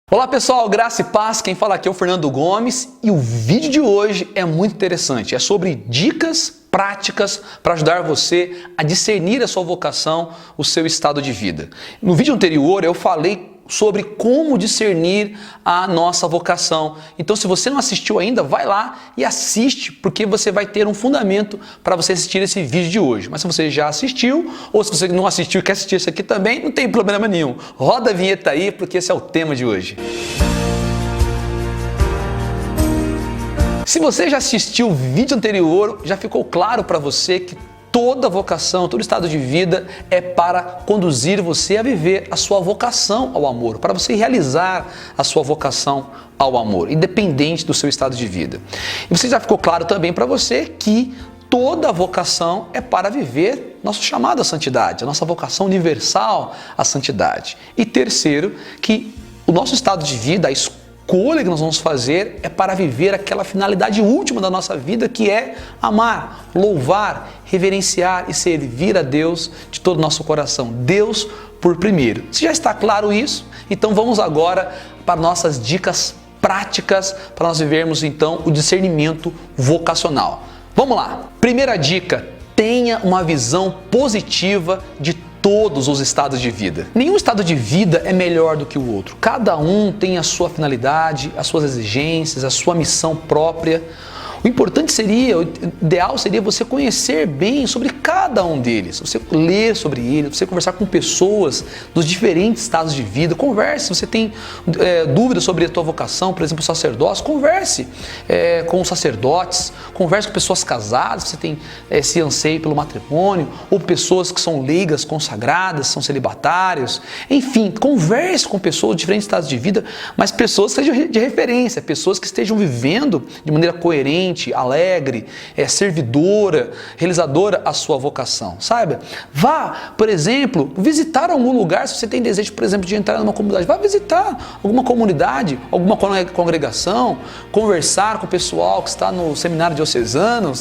Olá pessoal, graça e paz, quem fala aqui é o Fernando Gomes e o vídeo de hoje é muito interessante, é sobre dicas práticas para ajudar você a discernir a sua vocação, o seu estado de vida. No vídeo anterior eu falei sobre como discernir a nossa vocação. Então se você não assistiu ainda, vai lá e assiste, porque você vai ter um fundamento para você assistir esse vídeo de hoje. Mas se você já assistiu, ou se você não assistiu e quer assistir isso aqui também, não tem problema nenhum. Roda a vinheta aí, porque esse é o tema de hoje. Se você já assistiu o vídeo anterior, já ficou claro para você que toda vocação, todo estado de vida é para conduzir você a viver a sua vocação ao amor, para você realizar a sua vocação ao amor, independente do seu estado de vida. E você já ficou claro também para você que toda vocação é para viver nosso chamado à santidade, a nossa vocação universal à santidade. E terceiro, que o nosso estado de vida, a escolha que nós vamos fazer é para viver aquela finalidade última da nossa vida, que é amar, louvar, reverenciar e servir a Deus de todo o nosso coração. Deus por primeiro. Se já está claro isso, então vamos agora para nossas dicas práticas para nós vivermos então o discernimento vocacional. Vamos lá. Primeira dica: tenha uma visão positiva de todos os estados de vida. Nenhum estado de vida é melhor do que o outro. Cada um tem a sua finalidade, as suas exigências, a sua missão própria. O importante seria, o ideal seria você conhecer bem sobre cada um deles, você ler sobre eles, você conversar com pessoas dos diferentes estados de vida, converse. Se você tem dúvidas sobre a tua vocação, por exemplo, o sacerdócio, converse com os sacerdotes, converse com pessoas casadas, você tem esse anseio pelo matrimônio, ou pessoas que são leigas, consagradas, são celibatários, enfim, converse com pessoas de diferentes estados de vida, mas pessoas que sejam de referência, pessoas que estejam vivendo de maneira coerente, alegre, servidora, realizadora a sua vocação, sabe? Vá, por exemplo, visitar algum lugar. Se você tem desejo, por exemplo, de entrar numa comunidade, vá visitar alguma comunidade, alguma congregação, conversar com o pessoal que está no seminário diocesano,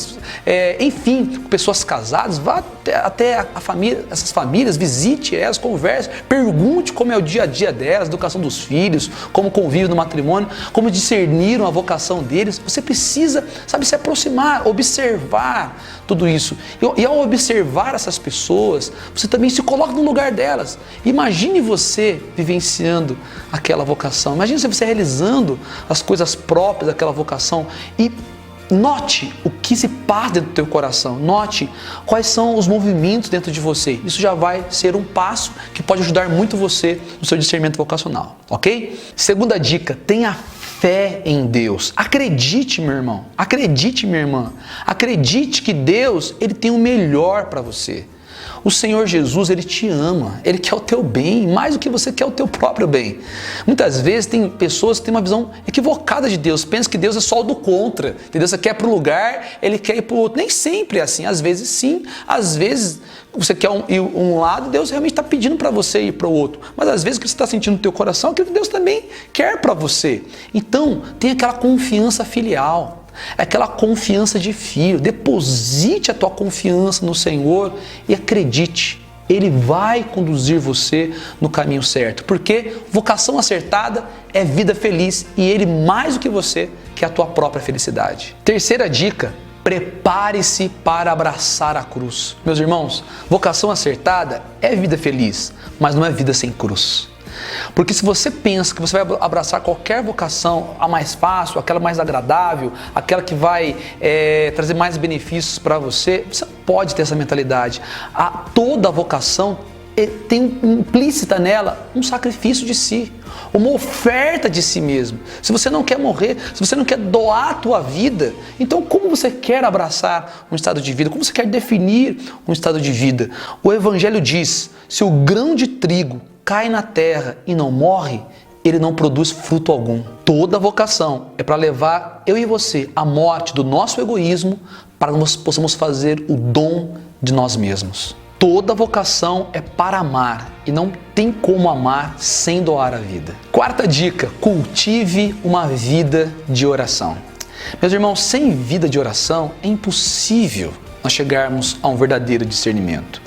enfim, com pessoas casadas. Vá até a família, essas famílias, visite elas, converse, pergunte como é o dia a dia delas, educação dos filhos, como convivem no matrimônio, como discerniram a vocação deles. Você precisa, sabe, se aproximar, observar tudo isso. E ao observar essas pessoas, você também se coloca no lugar delas. Imagine você vivenciando aquela vocação. Imagine você realizando as coisas próprias daquela vocação e note o que se passa dentro do teu coração. Note quais são os movimentos dentro de você. Isso já vai ser um passo que pode ajudar muito você no seu discernimento vocacional, ok? Segunda dica: tenha fé em Deus. Acredite, meu irmão. Acredite, minha irmã. Acredite que Deus, Ele tem o melhor para você. O Senhor Jesus, Ele te ama, Ele quer o teu bem, mais do que você quer o teu próprio bem. Muitas vezes tem pessoas que têm uma visão equivocada de Deus, pensam que Deus é só o do contra, entendeu? Você quer ir para um lugar, Ele quer ir para o outro. Nem sempre é assim, às vezes sim, às vezes você quer ir um lado, Deus realmente está pedindo para você ir para o outro. Mas às vezes o que você está sentindo no teu coração é aquilo que Deus também quer para você. Então, tem aquela confiança filial. É aquela confiança de filho. Deposite a tua confiança no Senhor e acredite, Ele vai conduzir você no caminho certo, porque vocação acertada é vida feliz e Ele, mais do que você, quer a tua própria felicidade. Terceira dica: prepare-se para abraçar a cruz. Meus irmãos, vocação acertada é vida feliz, mas não é vida sem cruz. Porque se você pensa que você vai abraçar qualquer vocação, a mais fácil, aquela mais agradável, aquela que vai trazer mais benefícios para você, você não pode ter essa mentalidade. Toda vocação tem implícita nela um sacrifício de si, uma oferta de si mesmo. Se você não quer morrer, se você não quer doar a tua vida, então como você quer abraçar um estado de vida? Como você quer definir um estado de vida? O Evangelho diz: se o grão de trigo cai na terra e não morre, ele não produz fruto algum. Toda vocação é para levar eu e você à morte do nosso egoísmo, para que nós possamos fazer o dom de nós mesmos. Toda vocação é para amar e não tem como amar sem doar a vida. Quarta dica: cultive uma vida de oração. Meus irmãos, sem vida de oração é impossível nós chegarmos a um verdadeiro discernimento.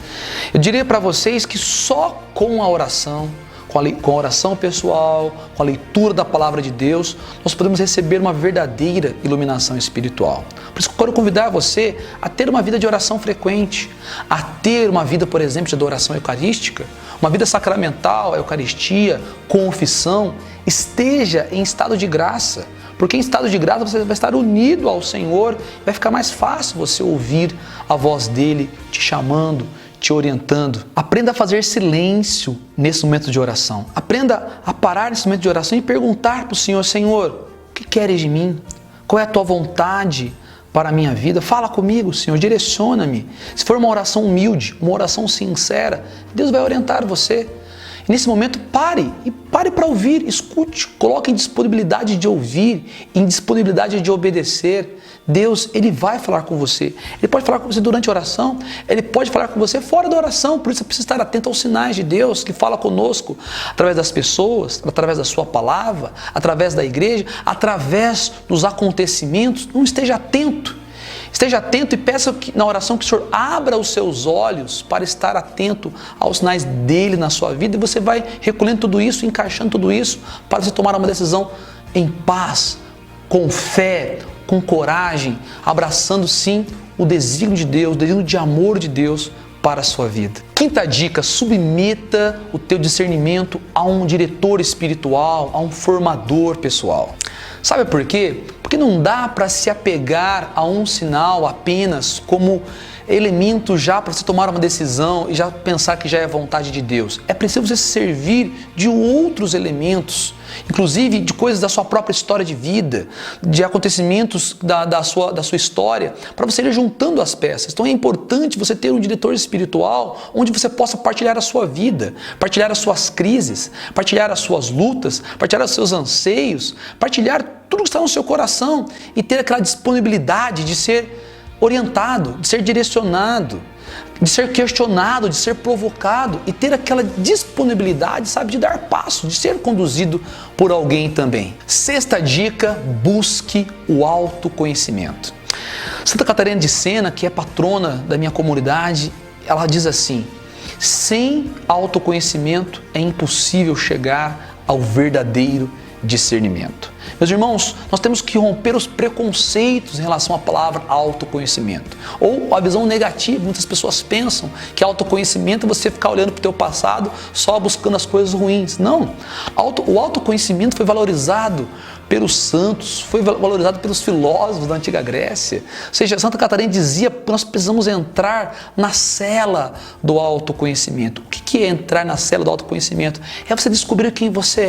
Eu diria para vocês que só com a oração, com a oração pessoal, com a leitura da palavra de Deus, nós podemos receber uma verdadeira iluminação espiritual. Por isso que eu quero convidar você a ter uma vida de oração frequente, a ter uma vida, por exemplo, de adoração eucarística, uma vida sacramental, a Eucaristia, confissão. Esteja em estado de graça, porque em estado de graça você vai estar unido ao Senhor, vai ficar mais fácil você ouvir a voz dele te chamando, te orientando. Aprenda a fazer silêncio nesse momento de oração. Aprenda a parar nesse momento de oração e perguntar para o Senhor: Senhor, o que queres de mim? Qual é a tua vontade para a minha vida? Fala comigo, Senhor, direciona-me. Se for uma oração humilde, uma oração sincera, Deus vai orientar você. E nesse momento, pare para ouvir, escute, coloque em disponibilidade de ouvir, em disponibilidade de obedecer. Deus, Ele vai falar com você. Ele pode falar com você durante a oração, Ele pode falar com você fora da oração. Por isso você precisa estar atento aos sinais de Deus que fala conosco através das pessoas, através da sua palavra, através da igreja, através dos acontecimentos. Não esteja atento. Esteja atento e peça na oração que o Senhor abra os seus olhos para estar atento aos sinais dele na sua vida, e você vai recolhendo tudo isso, encaixando tudo isso para você tomar uma decisão em paz, com fé, com coragem, abraçando sim o desígnio de Deus, o desígnio de amor de Deus para a sua vida. Quinta dica: submeta o teu discernimento a um diretor espiritual, a um formador pessoal. Sabe por quê? Porque não dá para se apegar a um sinal apenas como elemento já para você tomar uma decisão e já pensar que já é vontade de Deus. É preciso você se servir de outros elementos, inclusive de coisas da sua própria história de vida, de acontecimentos da sua história, para você ir juntando as peças. Então é importante você ter um diretor espiritual onde você possa partilhar a sua vida, partilhar as suas crises, partilhar as suas lutas, partilhar os seus anseios, partilhar tudo que está no seu coração e ter aquela disponibilidade de ser orientado, de ser direcionado, de ser questionado, de ser provocado e ter aquela disponibilidade, sabe, de dar passo, de ser conduzido por alguém também. Sexta dica: busque o autoconhecimento. Santa Catarina de Sena, que é patrona da minha comunidade, ela diz assim: sem autoconhecimento é impossível chegar ao verdadeiro discernimento. Meus irmãos, nós temos que romper os preconceitos em relação à palavra autoconhecimento, ou a visão negativa. Muitas pessoas pensam que autoconhecimento é você ficar olhando para o teu passado só buscando as coisas ruins. Não, o autoconhecimento foi valorizado pelos santos, foi valorizado pelos filósofos da antiga Grécia. Ou seja, Santa Catarina dizia que nós precisamos entrar na cela do autoconhecimento. O que é entrar na cela do autoconhecimento? É você descobrir quem você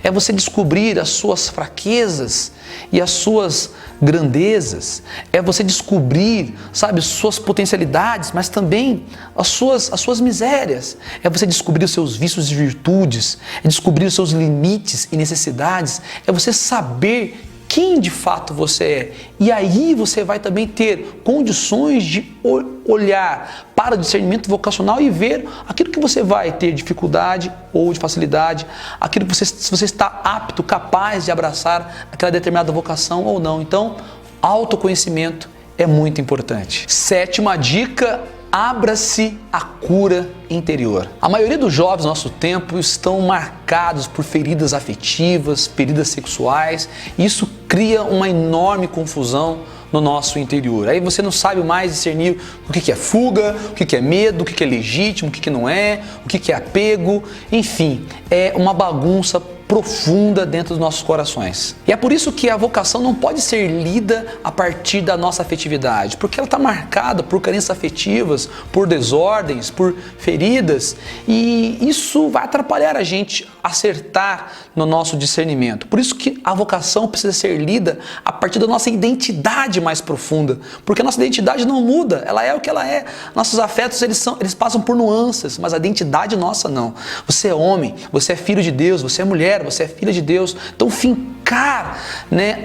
é você descobrir as suas fraquezas e as suas grandezas, é você descobrir, sabe, suas potencialidades, mas também as suas misérias, é você descobrir os seus vícios e virtudes, é descobrir os seus limites e necessidades, é você saber quem de fato você é. E aí você vai também ter condições de olhar para o discernimento vocacional e ver aquilo que você vai ter dificuldade ou de facilidade, aquilo que se você está apto, capaz de abraçar aquela determinada vocação ou não. Então, autoconhecimento é muito importante. Sétima dica: abra-se à cura interior. A maioria dos jovens do nosso tempo estão marcados por feridas afetivas, feridas sexuais, e isso cria uma enorme confusão no nosso interior. Aí você não sabe mais discernir o que é fuga, o que é medo, o que é legítimo, o que não é, o que é apego, enfim, é uma bagunça profunda dentro dos nossos corações. E é por isso que a vocação não pode ser lida a partir da nossa afetividade, porque ela está marcada por carências afetivas, por desordens, por feridas, e isso vai atrapalhar a gente acertar no nosso discernimento. Por isso que a vocação precisa ser lida a partir da nossa identidade mais profunda, porque a nossa identidade não muda, ela é o que ela é. Nossos afetos eles passam por nuances, mas a identidade nossa não. Você é homem, você é filho de Deus, você é mulher, você é filha de Deus. Então fincar,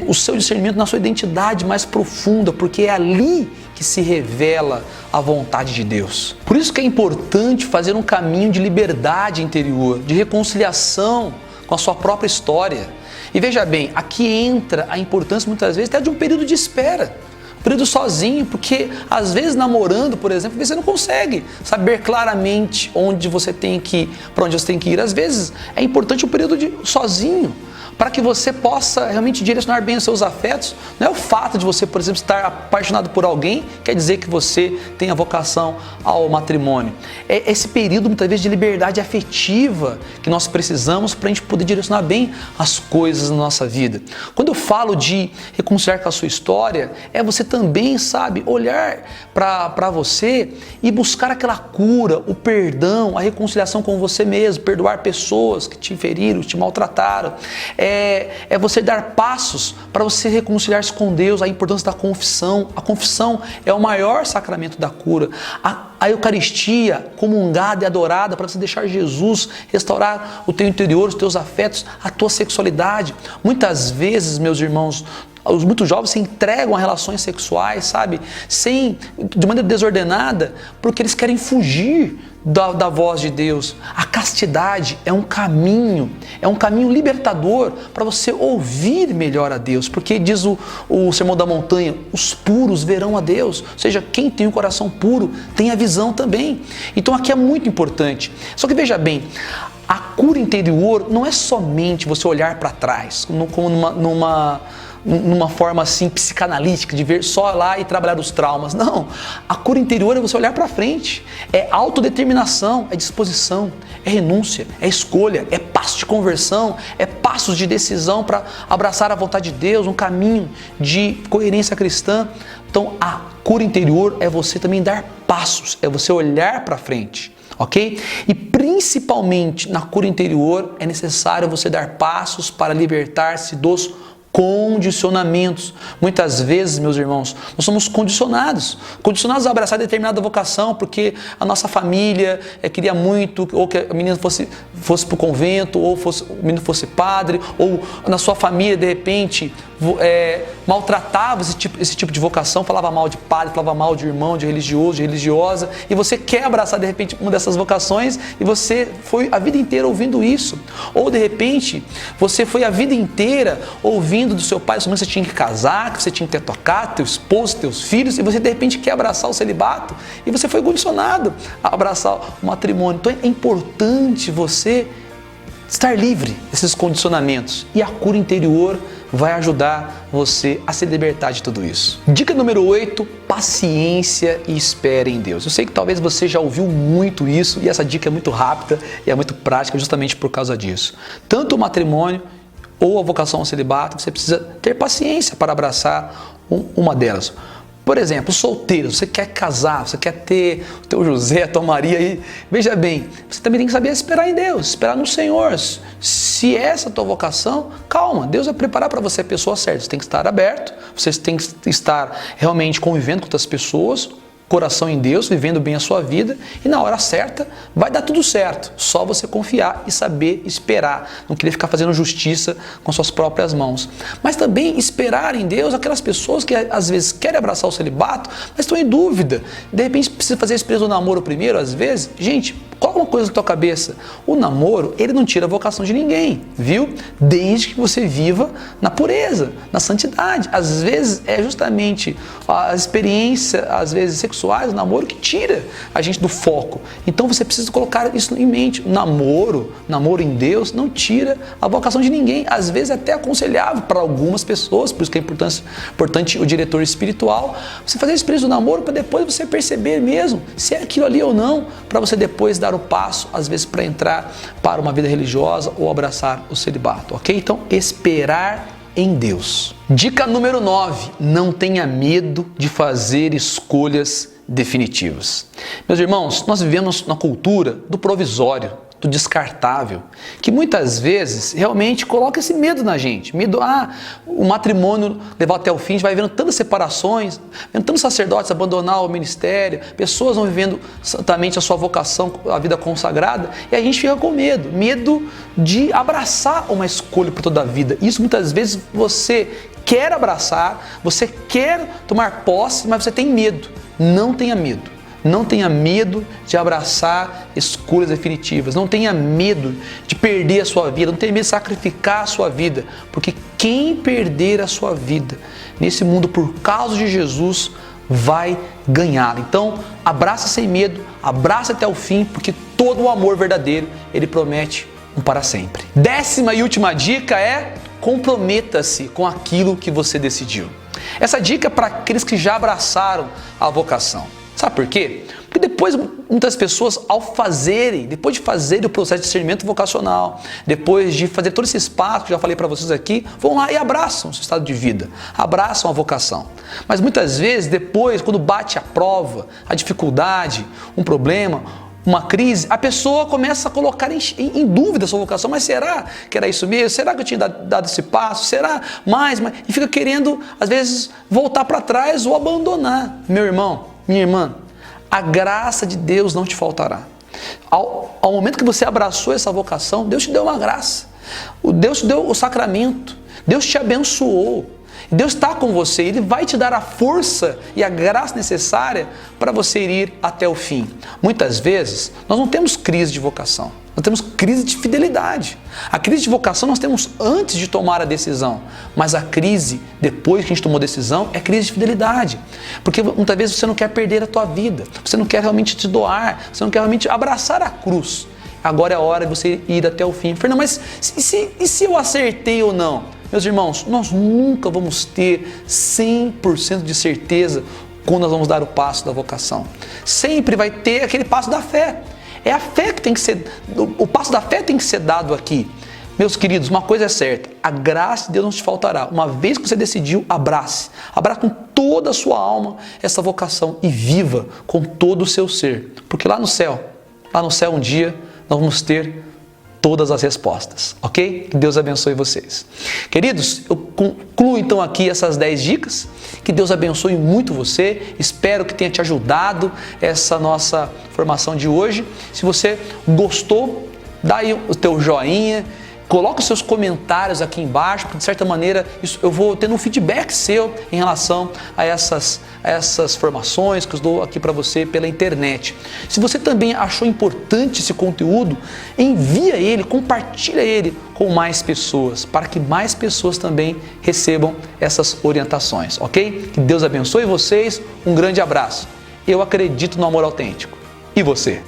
o seu discernimento na sua identidade mais profunda, porque é ali que se revela a vontade de Deus. Por isso que é importante fazer um caminho de liberdade interior, de reconciliação com a sua própria história. E veja bem, aqui entra a importância muitas vezes até de um período de espera. período sozinho, porque às vezes namorando, por exemplo, você não consegue saber claramente onde você tem que ir, para onde você tem que ir. Às vezes é importante o período sozinho, para que você possa realmente direcionar bem os seus afetos. Não é o fato de você, por exemplo, estar apaixonado por alguém, quer dizer que você tem a vocação ao matrimônio. É esse período, muitas vezes, de liberdade afetiva que nós precisamos para a gente poder direcionar bem as coisas na nossa vida. Quando eu falo de reconciliar com a sua história, é você também, sabe, olhar para você e buscar aquela cura, o perdão, a reconciliação com você mesmo, perdoar pessoas que te feriram, te maltrataram. É você dar passos para você reconciliar-se com Deus, a importância da confissão. A confissão é o maior sacramento da cura. A Eucaristia comungada e adorada para você deixar Jesus restaurar o teu interior, os teus afetos, a tua sexualidade. Muitas vezes, meus irmãos, os muito jovens se entregam a relações sexuais, sabe, de maneira desordenada, porque eles querem fugir da voz de Deus. A castidade é um caminho libertador para você ouvir melhor a Deus, porque diz o Sermão da Montanha, os puros verão a Deus, ou seja, quem tem o coração puro tem a visão também. Então aqui é muito importante. Só que veja bem, a cura interior não é somente você olhar para trás, como numa forma assim psicanalítica, de ver só lá e trabalhar os traumas. Não, a cura interior é você olhar para frente, é autodeterminação, é disposição, é renúncia, é escolha, é passo de conversão, é passos de decisão para abraçar a vontade de Deus, um caminho de coerência cristã. Então a cura interior é você também dar passos, é você olhar para frente. Ok? E principalmente na cura interior é necessário você dar passos para libertar-se dos condicionamentos. Muitas vezes, meus irmãos, nós somos condicionados a abraçar determinada vocação, porque a nossa família queria muito, ou que a menina fosse para o convento, ou o menino fosse padre, ou na sua família, de repente, maltratava esse tipo de vocação, falava mal de padre, falava mal de irmão, de religioso, de religiosa, e você quer abraçar, de repente, uma dessas vocações, e você foi a vida inteira ouvindo isso. Ou, de repente, você foi a vida inteira ouvindo do seu pai, que você tinha que casar, que você tinha que ter tocado, teu esposo, teus filhos, e você de repente quer abraçar o celibato, e você foi condicionado a abraçar o matrimônio. Então é importante você estar livre desses condicionamentos, e a cura interior vai ajudar você a se libertar de tudo isso. Dica número 8, paciência e espera em Deus. Eu sei que talvez você já ouviu muito isso, e essa dica é muito rápida e é muito prática justamente por causa disso. Tanto o matrimônio ou a vocação ao celibato, você precisa ter paciência para abraçar uma delas. Por exemplo, solteiro, você quer casar, você quer ter o teu José, a tua Maria aí. Veja bem, você também tem que saber esperar em Deus, esperar no Senhor. Se essa é a tua vocação, calma, Deus vai preparar para você a pessoa certa. Você tem que estar aberto, você tem que estar realmente convivendo com outras pessoas, coração em Deus, vivendo bem a sua vida, e na hora certa vai dar tudo certo. Só você confiar e saber esperar, não querer ficar fazendo justiça com suas próprias mãos. Mas também esperar em Deus aquelas pessoas que às vezes querem abraçar o celibato, mas estão em dúvida. De repente precisa fazer esse preço do namoro primeiro, às vezes. Gente, coloca uma coisa na tua cabeça. O namoro, ele não tira a vocação de ninguém, viu? Desde que você viva na pureza, na santidade. Às vezes é justamente a experiência, às vezes sexual, o namoro, que tira a gente do foco. Então você precisa colocar isso em mente. Namoro em Deus não tira a vocação de ninguém. Às vezes é até aconselhável para algumas pessoas, por isso que é importante o diretor espiritual, você fazer esse preço do namoro para depois você perceber mesmo se é aquilo ali ou não, para você depois dar o passo, às vezes, para entrar para uma vida religiosa ou abraçar o celibato, ok? Então, esperar em Deus. Dica número 9, não tenha medo de fazer escolhas definitivas. Meus irmãos, nós vivemos na cultura do provisório, do descartável, que muitas vezes realmente coloca esse medo na gente. Medo, o matrimônio levar até o fim, a gente vai vendo tantas separações, vendo tantos sacerdotes abandonar o ministério, pessoas não vivendo santamente a sua vocação, a vida consagrada, e a gente fica com medo de abraçar uma escolha por toda a vida. Isso muitas vezes você quer abraçar, você quer tomar posse, mas você tem medo. Não tenha medo. Não tenha medo de abraçar escolhas definitivas. Não tenha medo de perder a sua vida. Não tenha medo de sacrificar a sua vida. Porque quem perder a sua vida nesse mundo por causa de Jesus vai ganhar. Então, abraça sem medo, abraça até o fim, porque todo o amor verdadeiro, ele promete um para sempre. 10ª e última dica é: comprometa-se com aquilo que você decidiu. Essa dica é para aqueles que já abraçaram a vocação. Sabe por quê? Porque depois muitas pessoas, depois de fazerem o processo de discernimento vocacional, depois de fazer todo esse espaço que eu já falei para vocês aqui, vão lá e abraçam o seu estado de vida, abraçam a vocação. Mas muitas vezes depois, quando bate a prova, a dificuldade, um problema, uma crise, a pessoa começa a colocar em dúvida a sua vocação. Mas será que era isso mesmo? Será que eu tinha dado esse passo? Será mais? E fica querendo, às vezes, voltar para trás ou abandonar. Meu irmão, minha irmã, a graça de Deus não te faltará. Ao momento que você abraçou essa vocação, Deus te deu uma graça. Deus te deu o sacramento. Deus te abençoou. Deus está com você, Ele vai te dar a força e a graça necessária para você ir até o fim. Muitas vezes, nós não temos crise de vocação, nós temos crise de fidelidade. A crise de vocação nós temos antes de tomar a decisão, mas a crise, depois que a gente tomou a decisão, é crise de fidelidade. Porque muitas vezes você não quer perder a tua vida, você não quer realmente te doar, você não quer realmente abraçar a cruz. Agora é a hora de você ir até o fim. Fernando, mas e se eu acertei ou não? Meus irmãos, nós nunca vamos ter 100% de certeza quando nós vamos dar o passo da vocação. Sempre vai ter aquele passo da fé. É a fé que tem que ser, o passo da fé tem que ser dado aqui. Meus queridos, uma coisa é certa, a graça de Deus não te faltará. Uma vez que você decidiu, abrace com toda a sua alma essa vocação e viva com todo o seu ser. Porque lá no céu um dia, nós vamos ter todas as respostas, ok? Que Deus abençoe vocês. Queridos, eu concluo então aqui essas 10 dicas. Que Deus abençoe muito você. Espero que tenha te ajudado essa nossa formação de hoje. Se você gostou, dá aí o teu joinha. Coloque os seus comentários aqui embaixo, porque de certa maneira eu vou tendo um feedback seu em relação a essas formações que eu dou aqui para você pela internet. Se você também achou importante esse conteúdo, envia ele, compartilha ele com mais pessoas, para que mais pessoas também recebam essas orientações, ok? Que Deus abençoe vocês, um grande abraço. Eu acredito no amor autêntico. E você?